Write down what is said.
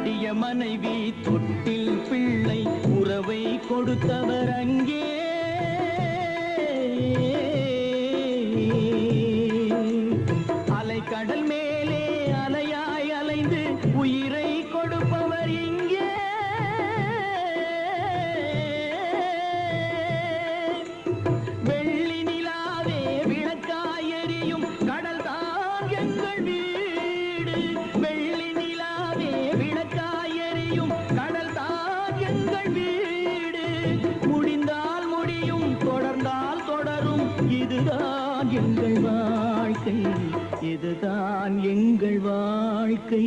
கட்டிய மனைவி தொட்டில் பிள்ளை உறவை கொடுத்தவர் அங்கே அலைக்கடல் மேலே அலையாய் அலைந்து உயிரை கொடுப்பவர் இங்கே வெள்ளி நிலாவே விளக்காய் எரியும் கடல் தான் எங்கள் வீடு வெள்ளி நிலாவே விளக்காய் எரியும் கடல் தான் எங்கள் வீடு முடிந்தால் முடியும் தொடர்ந்தால் தொடரும் இதுதான் எங்கள் வாழ்க்கை இதுதான் எங்கள் வாழ்க்கை